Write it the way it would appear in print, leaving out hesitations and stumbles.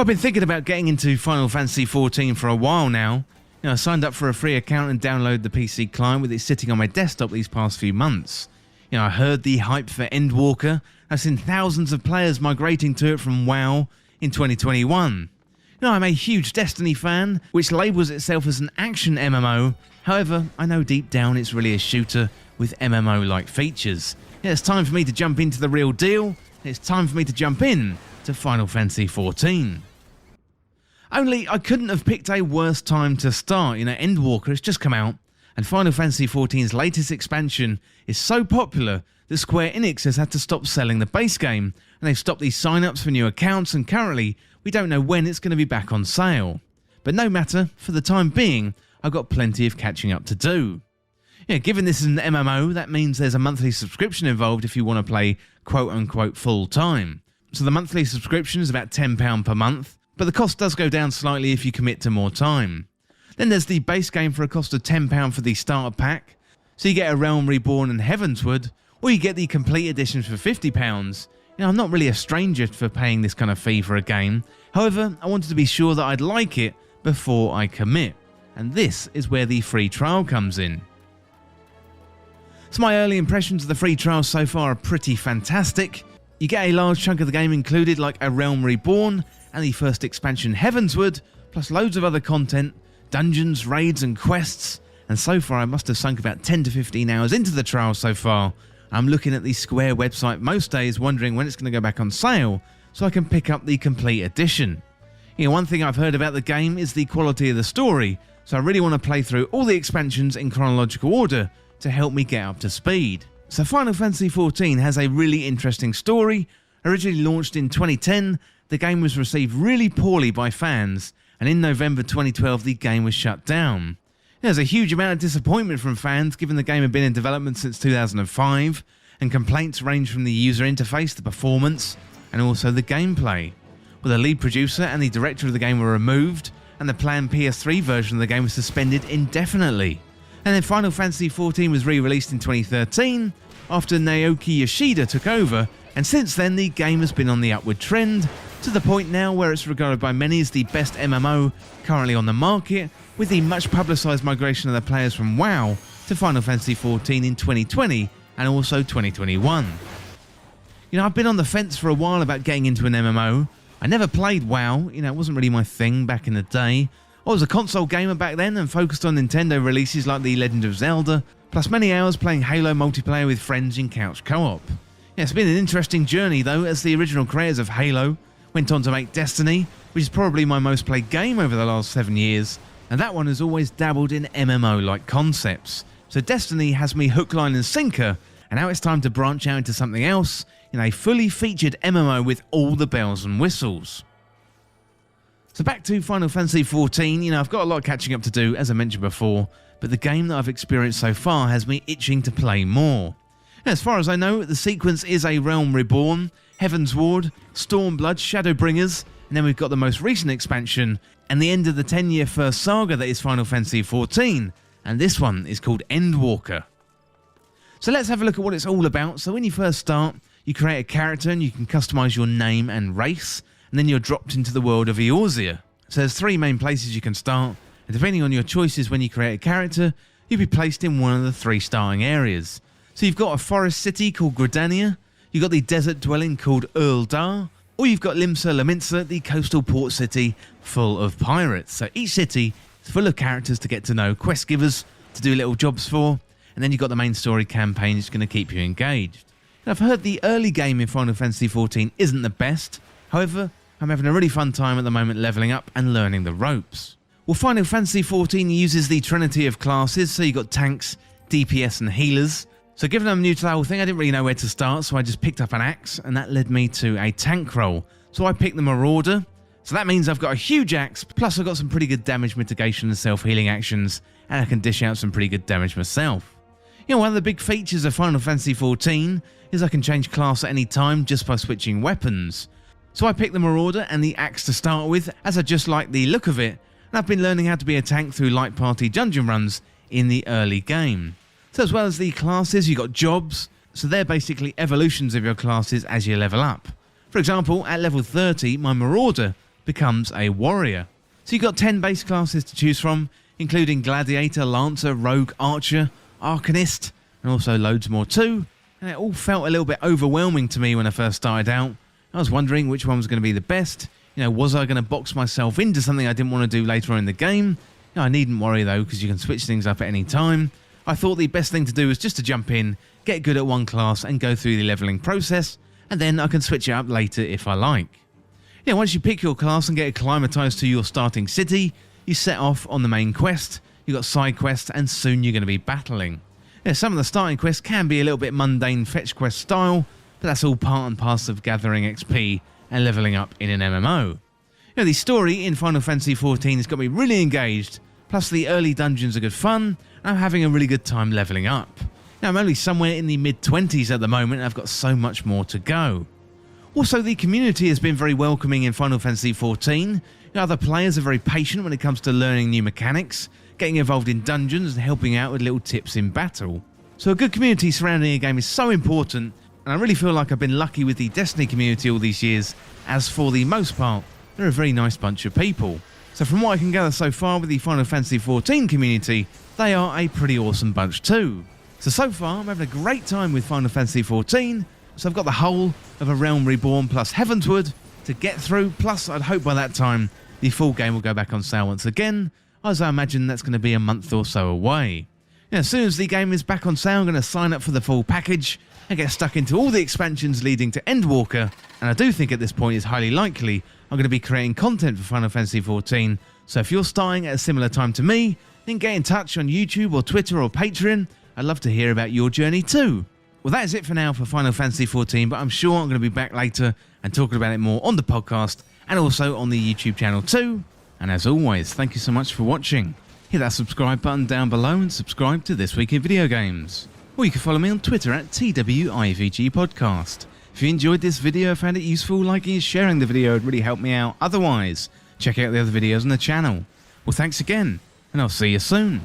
I've been thinking about getting into Final Fantasy XIV for a while now. I signed up for a free account and downloaded the PC client with it sitting on my desktop these past few months. I heard the hype for Endwalker. I've seen thousands of players migrating to it from WoW in 2021. I'm a huge Destiny fan, which labels itself as an action MMO. However, I know deep down it's really a shooter with MMO-like features. It's time for me to jump into the real deal. It's time for me to jump in to Final Fantasy XIV. Only I couldn't have picked a worse time to start. Endwalker has just come out, and Final Fantasy XIV's latest expansion is so popular that Square Enix has had to stop selling the base game, and they've stopped these sign-ups for new accounts, and currently we don't know when it's going to be back on sale. But no matter, for the time being, I've got plenty of catching up to do. Given this is an MMO, that means there's a monthly subscription involved if you want to play quote-unquote full-time. So the monthly subscription is about £10 per month, but the cost does go down slightly if you commit to more time. Then there's the base game for a cost of £10 for the starter pack, so you get a Realm Reborn and Heavensward, or you get the complete editions for £50. I'm not really a stranger for paying this kind of fee for a game. However, I wanted to be sure that I'd like it before I commit, and this is where the free trial comes in. So my early impressions of the free trial so far are pretty fantastic. You get a large chunk of the game included, like a Realm Reborn and the first expansion Heavensward, plus loads of other content, dungeons, raids and quests, and so far I must have sunk about 10 to 15 hours into the trial so far. I'm looking at the Square website most days wondering when it's going to go back on sale so I can pick up the complete edition. One thing I've heard about the game is the quality of the story, so I really want to play through all the expansions in chronological order to help me get up to speed. So Final Fantasy XIV has a really interesting story. Originally launched in 2010, the game was received really poorly by fans, and in November 2012 the game was shut down. There's a huge amount of disappointment from fans given the game had been in development since 2005, and complaints range from the user interface, the performance, and also the gameplay. Well, the lead producer and the director of the game were removed, and the planned PS3 version of the game was suspended indefinitely. And then Final Fantasy XIV was re-released in 2013 after Naoki Yoshida took over, and since then the game has been on the upward trend, to the point now where it's regarded by many as the best MMO currently on the market, with the much publicised migration of the players from WoW to Final Fantasy XIV in 2020 and also 2021. I've been on the fence for a while about getting into an MMO. I never played WoW, it wasn't really my thing back in the day. I was a console gamer back then and focused on Nintendo releases like The Legend of Zelda, plus many hours playing Halo multiplayer with friends in couch co-op. It's been an interesting journey though, as the original creators of Halo went on to make Destiny, which is probably my most played game over the last 7 years, and that one has always dabbled in MMO-like concepts. So Destiny has me hook, line and sinker, and now it's time to branch out into something else, in a fully featured MMO with all the bells and whistles. So back to Final Fantasy XIV, I've got a lot of catching up to do, as I mentioned before, but the game that I've experienced so far has me itching to play more. As far as I know, the sequence is a Realm Reborn, Heavensward, Stormblood, Shadowbringers, and then we've got the most recent expansion, and the end of the 10-year first saga that is Final Fantasy XIV, and this one is called Endwalker. So let's have a look at what it's all about. So when you first start, you create a character and you can customise your name and race, and then you're dropped into the world of Eorzea. So there's 3 main places you can start, and depending on your choices when you create a character, you'll be placed in one of the 3 starting areas. So you've got a forest city called Gridania, you've got the desert dwelling called Earldar, or you've got Limsa Lominsa, the coastal port city full of pirates. So each city is full of characters to get to know, quest givers to do little jobs for, and then you've got the main story campaign that's going to keep you engaged. And I've heard the early game in Final Fantasy XIV isn't the best, however, I'm having a really fun time at the moment leveling up and learning the ropes. Well, Final Fantasy XIV uses the trinity of classes, so you've got tanks, DPS and healers. So given I'm new to the whole thing, I didn't really know where to start, so I just picked up an axe, and that led me to a tank role. So I picked the Marauder, so that means I've got a huge axe, plus I've got some pretty good damage mitigation and self-healing actions, and I can dish out some pretty good damage myself. One of the big features of Final Fantasy XIV is I can change class at any time just by switching weapons. So I picked the Marauder and the axe to start with, as I just like the look of it, and I've been learning how to be a tank through light party dungeon runs in the early game. So as well as the classes, you've got jobs, so they're basically evolutions of your classes as you level up. For example, at level 30, my Marauder becomes a warrior. So you've got 10 base classes to choose from, including Gladiator, Lancer, Rogue, Archer, Arcanist, and also loads more too. And it all felt a little bit overwhelming to me when I first started out. I was wondering which one was going to be the best. Was I going to box myself into something I didn't want to do later on in the game? I needn't worry though, because you can switch things up at any time. I thought the best thing to do was just to jump in, get good at one class and go through the leveling process, and then I can switch it up later if I like. Once you pick your class and get acclimatized to your starting city, you set off on the main quest, you've got side quests, and soon you're going to be battling. Some of the starting quests can be a little bit mundane fetch quest style, but that's all part and parcel of gathering XP and leveling up in an MMO. The story in Final Fantasy XIV has got me really engaged, plus the early dungeons are good fun, and I'm having a really good time leveling up. I'm only somewhere in the mid-20s at the moment, and I've got so much more to go. Also, the community has been very welcoming in Final Fantasy XIV. Other players are very patient when it comes to learning new mechanics, getting involved in dungeons and helping out with little tips in battle. So a good community surrounding a game is so important, and I really feel like I've been lucky with the Destiny community all these years, as for the most part, they're a very nice bunch of people. So from what I can gather so far with the Final Fantasy XIV community, they are a pretty awesome bunch too. So far I'm having a great time with Final Fantasy XIV, so I've got the whole of A Realm Reborn plus Heavensward to get through, plus I'd hope by that time the full game will go back on sale once again, as I imagine that's going to be a month or so away. As soon as the game is back on sale, I'm going to sign up for the full package and get stuck into all the expansions leading to Endwalker, and I do think at this point it's highly likely I'm going to be creating content for Final Fantasy XIV, so if you're starting at a similar time to me, then get in touch on YouTube or Twitter or Patreon. I'd love to hear about your journey too. Well, that is it for now for Final Fantasy XIV, but I'm sure I'm going to be back later and talking about it more on the podcast and also on the YouTube channel too. And as always, thank you so much for watching. Hit that subscribe button down below and subscribe to This Week in Video Games. Or you can follow me on Twitter at TWIVG Podcast. If you enjoyed this video, found it useful, liking and sharing the video would really help me out. Otherwise, check out the other videos on the channel. Well, thanks again, and I'll see you soon.